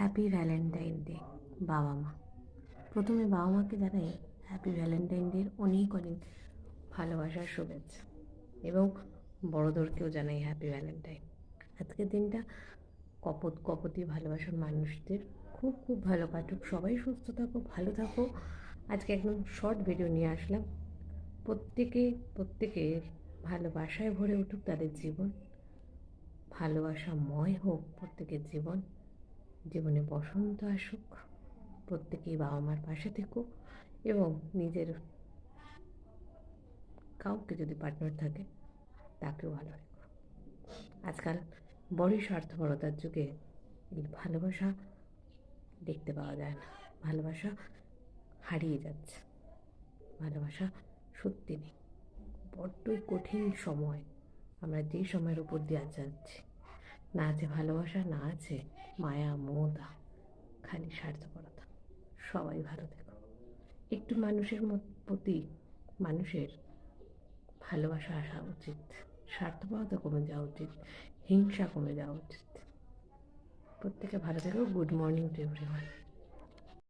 Happy Valentine day. বাবা মা, প্রথমে বাবা মাকে জানাই হ্যাপি ভ্যালেন্টাইন ডের অনেক অনেক ভালোবাসার শুভেচ্ছা, এবং বড়োদেরকেও জানাই হ্যাপি ভ্যালেন্টাইন। আজকের দিনটা কপতি ভালোবাসার মানুষদের খুব খুব ভালো কাটুক, সবাই সুস্থ থাকো, ভালো থাকো। আজকে একদম শর্ট ভিডিও নিয়ে আসলাম। প্রত্যেকের ভালোবাসায় ভরে উঠুক তাদের জীবন, ভালোবাসাময় হোক প্রত্যেকের জীবন, জীবনে বসন্ত আসুক, প্রত্যেকেই বাবা মার পাশে থেকো, এবং নিজের কাউকে যদি পার্টনার থাকে তাকেও ভালো রেখো। আজকাল বড়ই স্বার্থপরতার যুগে এই ভালোবাসা দেখতে পাওয়া যায় না, ভালোবাসা হারিয়ে যাচ্ছে, ভালোবাসা সত্যি নেই। বড্ডই কঠিন সময় আমরা যেই সময়ের উপর দিয়ে যাচ্ছি। না আছে ভালোবাসা, না আছে মায়া মমতা, খালি স্বার্থপরতা। সবাই ভালো থেকো। একটু মানুষের প্রতি মানুষের ভালোবাসা আসা উচিত, স্বার্থপরতা কমে যাওয়া উচিত, হিংসা কমে যাওয়া উচিত। প্রত্যেকে ভালো থেকো। Good morning to everyone.